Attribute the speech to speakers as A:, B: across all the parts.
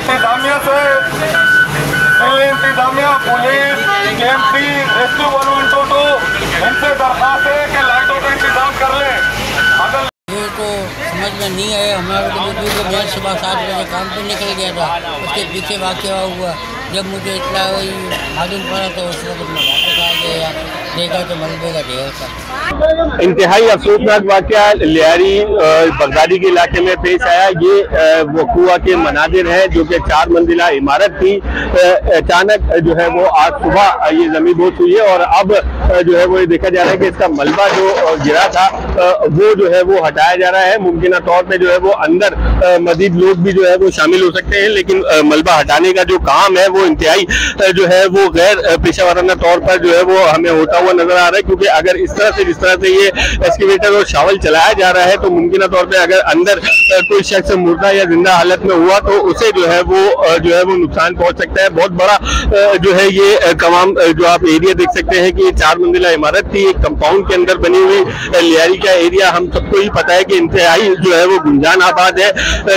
A: इंतजामिया police KMC rescue 112 इनसे दरखास्त है कि लाइटों का इंतजाम कर लें। अगर
B: ये तो समझ में नहीं आया। हमारा तो मैं सुबह 7 बजे काम पर निकल गया था, उसके पीछे वाक़या हुआ। जब मुझे इतना मालूम पड़ा तो उस वक्त मैं वापस आ गया, देखा तो मलबे का ढेर था।
C: इंतहाई अफसोसनाक वाक़या लियारी बगदादी के इलाके में पेश आया। ये वक़ुआ के मनाजिर हैं जो कि 4 मंजिला इमारत थी। अचानक जो है वो आज सुबह ये ज़मींदोज़ हुई है और अब जो है वो ये देखा जा रहा है कि इसका मलबा जो गिरा था वो जो है वो हटाया जा रहा है। मुमकिन तौर पे जो है वो अंदर मजीद लोग भी जो है वो शामिल हो सकते हैं, लेकिन मलबा हटाने का जो काम है वो इंतहाई जो है वो गैर पेशा वाराना तौर पर जो है वो हमें होता हुआ नजर आ रहा है। क्योंकि अगर इस तरह से जिस तरह से ये एक्सकेवेटर और शावल चलाया जा रहा है तो मुमकिन तौर पे अगर अंदर कोई शख्स मुर्दा या जिंदा हालत में हुआ तो उसे जो है वो नुकसान पहुंच सकता है। बहुत बड़ा जो है ये तमाम जो आप एरिया देख सकते हैं कि ये 4 मंजिला इमारत थी, एक कंपाउंड के अंदर बनी हुई लियारी का एरिया हम सबको ही पता है कि इंतहाई जो है वो गुंजान आबाद है,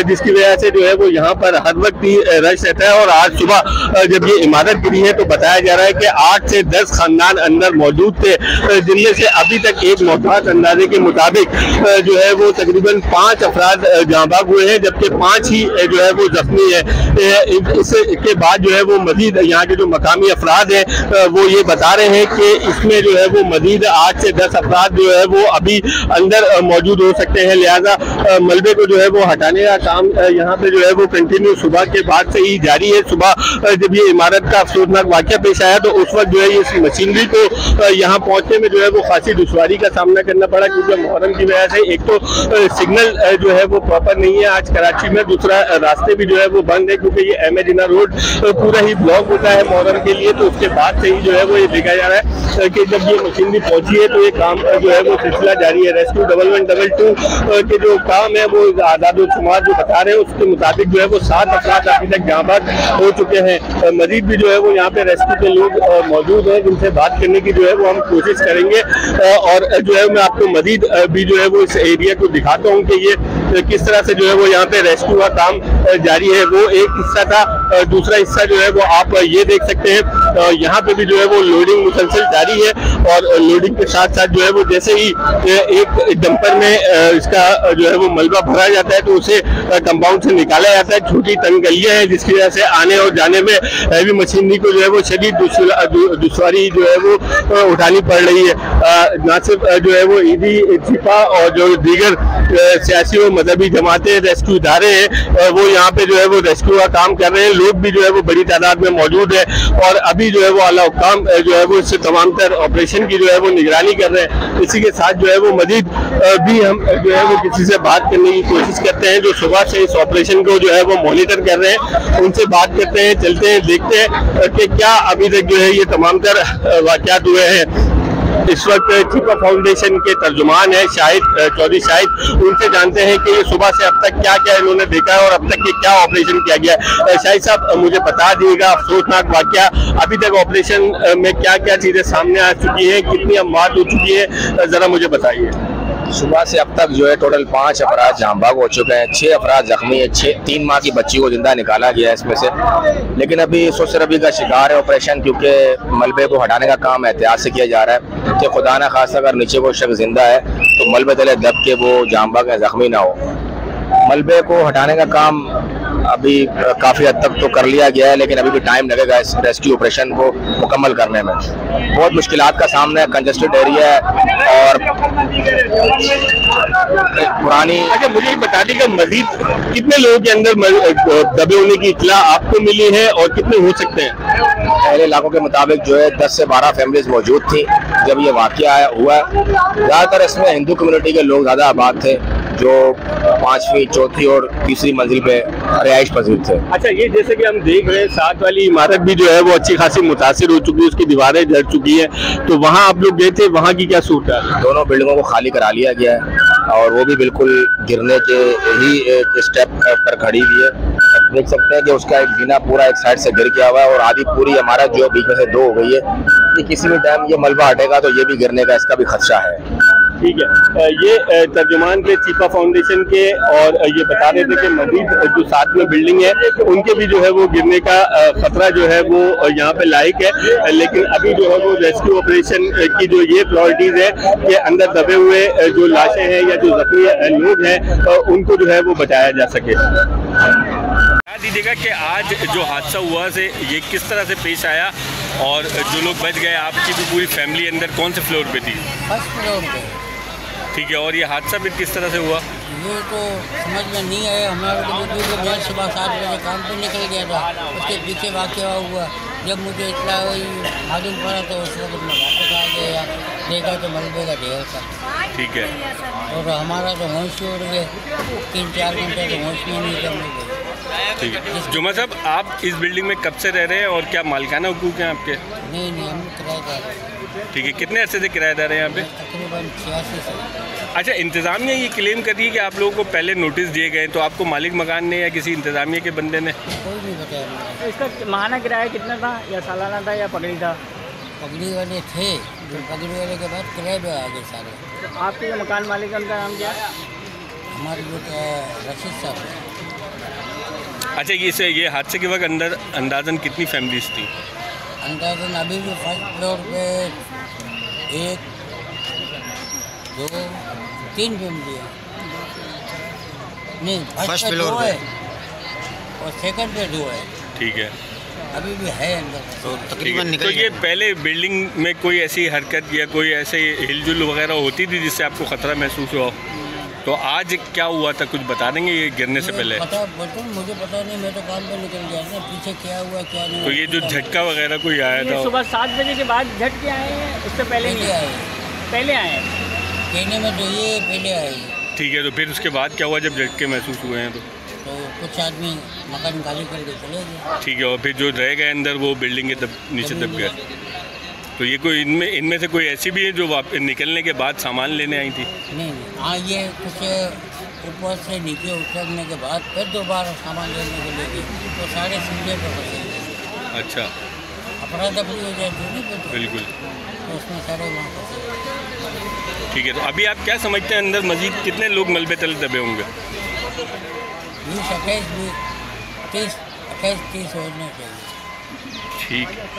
C: जिसकी वजह से जो है वो यहाँ पर हर वक्त ही रश रहता है। और आज सुबह जब ये इमारत गिरी है तो बताया जा रहा है कि 8 से 10 खानदान अंदर मौजूद थे, जिनमें से अभी तक एक मोहतात अंदाजे के मुताबिक जो है वो तकरीबन 5 अफराद जाँबाग हुए हैं, जबकि 5 ही जो है वो जख्मी है। इसके बाद जो है वो मजीद यहाँ के जो मकामी अफराद हैं वो ये बता रहे हैं कि इसमें जो है वो मजीद 8 से 10 अफराद जो है वो अभी अंदर मौजूद हो सकते हैं। लिहाजा मलबे को जो है वो हटाने का काम यहाँ पे जो है वो कंटिन्यू सुबह के बाद से ही जारी है। सुबह जब ये इमारत का अफसोसनाक वाक़या पेश आया तो उस वक्त जो है इस मशीनरी को यहाँ पहुँचने में जो है वो खासी दुश्वारी का सामना करना पड़ा, क्योंकि मुहर्रम की वजह से एक तो सिग्नल जो है वो प्रॉपर नहीं है आज कराची में, दूसरा रास्ते भी जो है वो बंद है क्योंकि ये अहमद जिना रोड पूरा ही ब्लॉक होता है मुहर्रम के लिए। तो उसके बाद से ही जो है वो ये देखा जा रहा है कि जब ये मशीनरी पहुंची है तो ये काम जो है वो सिलसिला जारी है। रेस्क्यू 1112 के जो काम है वो आदाद-ओ-शुमार जो बता रहे हैं उसके मुताबिक जो है वो 7 अफराद अभी तक जाँबाज हो चुके हैं। मजीद भी जो है वो यहाँ पे रेस्क्यू के लोग मौजूद हैं जिनसे बात करने की जो है वो हम कोशिश करेंगे। और जो है मैं आपको मजीद भी जो है वो इस एरिया को दिखाता हूँ कि ये किस तरह से जो है वो यहाँ पे रेस्क्यू का काम जारी है। वो एक हिस्सा था, दूसरा हिस्सा जो है वो आप ये देख सकते हैं यहाँ पे भी जो है वो लोडिंग मुसलसल जारी है। और लोडिंग के साथ साथ जो है वो जैसे ही एक डंपर में इसका जो है वो मलबा भरा जाता है तो उसे कंपाउंड से निकाला जाता है। छोटी तंग गलियाँ हैं जिसकी वजह से आने और जाने में हैवी मशीनरी को जो है वो शदीद दुश्वारी जो है वो उठानी पड़ रही है। न सिर्फ जो है वो ईदी छिपा और जो दीगर सियासी और मजहबी जमातें रेस्क्यू इदारे हैं वो यहाँ पे जो है वो रेस्क्यू का काम कर रहे हैं। लोग भी जो है वो बड़ी तादाद में मौजूद है और अभी जो है वो आला हुक्काम जो है वो इससे तमाम तर ऑपरेशन की जो है वो निगरानी कर रहे हैं। इसी के साथ जो है वो मजीद भी हम जो है वो किसी से बात करने की कोशिश करते हैं जो सुबह से इस ऑपरेशन को जो है वो मॉनिटर कर रहे हैं, उनसे बात करते हैं, चलते हैं, देखते हैं कि क्या अभी तक जो है ये तमाम तर वाक़यात हुए हैं। इस वक्त छिपा फाउंडेशन के तर्जुमान है चौधरी शाहिद, उनसे जानते हैं कि ये सुबह से अब तक क्या क्या इन्होंने देखा है और अब तक ये क्या ऑपरेशन किया गया है। शाहिद साहब मुझे बता दीजिएगा अफसोसनाक वाक़या अभी तक ऑपरेशन में क्या क्या चीज़ें सामने आ चुकी हैं, कितनी अमवात हो चुकी है, ज़रा मुझे बताइए।
D: सुबह से अब तक जो है टोटल 5 अफराद जाँबाग हो चुके हैं, 6 अफराद जख्मी है, 3 माह की बच्ची को जिंदा निकाला गया है इसमें से। लेकिन अभी सोचरबी का शिकार है ऑपरेशन, क्योंकि मलबे को हटाने का काम एहतियात से किया जा रहा है कि खुदा न खासा अगर नीचे कोई शख्स जिंदा है तो मलबे तले दब के वो जाँबाग या जख्मी ना हो। मलबे को हटाने का काम अभी काफ़ी हद तक तो कर लिया गया है, लेकिन अभी भी टाइम लगेगा इस रेस्क्यू ऑपरेशन को मुकम्मल करने में। बहुत मुश्किलात का सामना है, कंजस्टेड एरिया है और पुरानी।
C: अच्छा मुझे बता दी कि मजीद कितने लोगों के अंदर दबे होने की इत्तला आपको मिली है और कितने हो सकते हैं?
D: पहले इलाकों के मुताबिक जो है 10 से 12 फैमिलीज मौजूद थी जब ये वाक़या हुआ। ज़्यादातर इसमें हिंदू कम्युनिटी के लोग ज़्यादा आबाद थे जो 5वीं, 4थी और 3री मंजिल पे रिहाइश पजीर थे।
C: अच्छा ये जैसे कि हम देख रहे हैं साथ वाली इमारत भी जो है वो अच्छी खासी मुतासिर हो चुकी है, उसकी दीवारें जड़ चुकी है, तो वहाँ आप लोग गए थे, वहाँ की क्या सूरत है?
D: दोनों बिल्डिंगों को खाली करा लिया गया है और वो भी बिल्कुल गिरने के ही एक स्टेप पर खड़ी हुई है। देख सकते हैं कि उसका एक जीना पूरा एक साइड से गिर गया हुआ है और आधी पूरी इमारत जो बीच में से 2 हो गई है। कि किसी भी टाइम ये मलबा हटेगा तो ये भी गिरने का इसका भी खदशा है।
C: ठीक है, ये तर्जुमान के चीपा फाउंडेशन के, और ये बता रहे थे कि मजीद जो साथ में बिल्डिंग है उनके भी जो है वो गिरने का खतरा जो है वो यहाँ पे लायक है, लेकिन अभी जो है वो रेस्क्यू ऑपरेशन की जो ये प्रायोरिटीज है कि अंदर दबे हुए जो लाशें हैं या जो जख्मी लोग हैं उनको जो है वो बचाया जा सके।
E: बता दीजिएगा कि आज जो हादसा हुआ से ये किस तरह से पेश आया, और जो लोग बच गए, आपकी भी पूरी फैमिली अंदर कौन से फ्लोर पे थी?
B: फर्स्ट फ्लोर पे।
E: ठीक है, और ये हादसा फिर किस तरह से हुआ?
B: ये तो समझ में नहीं आया। हमारे तो मैं सुबह 7 बजे काम पर निकल गया था, उसके पीछे वाक़या हुआ। जब मुझे इतना वही मालूम पड़ा तो उस वक्त मैं वापस आ गया, देखा तो मलबे का ढेर था।
E: ठीक है,
B: और हमारा तो होश ही उड़ गए, 3-4 घंटे तो होश में नहीं करने गए।
E: ठीक है। जुमा साहब, आप इस बिल्डिंग में कब से रह रहे हैं और क्या मालिकाना हुकूक हैं आपके?
B: नहीं, हम किराएदार हैं।
E: ठीक है, कितने अरसे से किराएदार हैं यहाँ पे?
B: तकरीबन 86 से।
E: अच्छा, इंतज़ामिया ये क्लेम कर रही है कि आप लोगों को पहले नोटिस दिए गए, तो आपको मालिक मकान ने या किसी इंतज़ामिया के बंदे ने?
B: कोई नहीं बताया मुझे।
F: इसका माहाना किराया कितना था, या सालाना था या पगड़ी था?
B: पगड़ी वाले थे, जो पगड़ी वाले के बाद किराए पे आ गए सारे।
F: तो आपके जो मकान मालिक है उनका नाम क्या है?
B: हमारे जो रशीद साहब है।
E: अच्छा, ये हादसे के वक्त अंदर अंदाज़न कितनी फैमिलीज थी?
B: अंदाजन अभी भी फर्स्ट फ्लोर पे 1, 2, 3 फैमिली है। नहीं, फर्स्ट पे 2 है और सेकंड पे 2 है।
E: ठीक है,
B: अभी भी है अंदर।
E: तो तकरीबन तो ये पहले बिल्डिंग में कोई ऐसी हरकत या कोई ऐसे हिलजुल वगैरह होती थी जिससे आपको ख़तरा महसूस हुआ? तो आज क्या हुआ था, कुछ बता देंगे ये गिरने से पहले?
B: मुझे पता नहीं, मैं तो काम पे निकल गया था, पीछे क्या हुआ क्या नहीं।
E: तो ये जो झटका वगैरह कोई आया था?
F: सुबह 7 बजे के बाद झटके आए हैं, उससे पहले नहीं
B: आए?
F: पहले आए हैं
B: कहने में तो ये पहले आए।
E: ठीक है, तो फिर उसके बाद क्या हुआ जब झटके महसूस हुए हैं?
B: तो कुछ आदमी मकान खाली करके चले गए।
E: ठीक है, और फिर जो रह गए अंदर वो बिल्डिंग के नीचे दब गए। तो ये कोई इनमें से कोई ऐसी भी है जो निकलने के बाद सामान लेने आई थी?
B: नहीं, हाँ, ये कुछ ऊपर से नीचे उतरने के बाद फिर दोबारा सामान लेने के लिए गए, तो सारे सीधे पर फंसे गए।
E: अच्छा,
B: अपना दफी हो जाए तो नहीं पता।
E: बिल्कुल,
B: तो उसमें सारे वहाँ फंसे।
E: ठीक है, तो अभी आप क्या समझते हैं अंदर मजीद कितने लोग मलबे तले दबे होंगे?
B: 20, 28, 30 होने चाहिए।
E: ठीक है।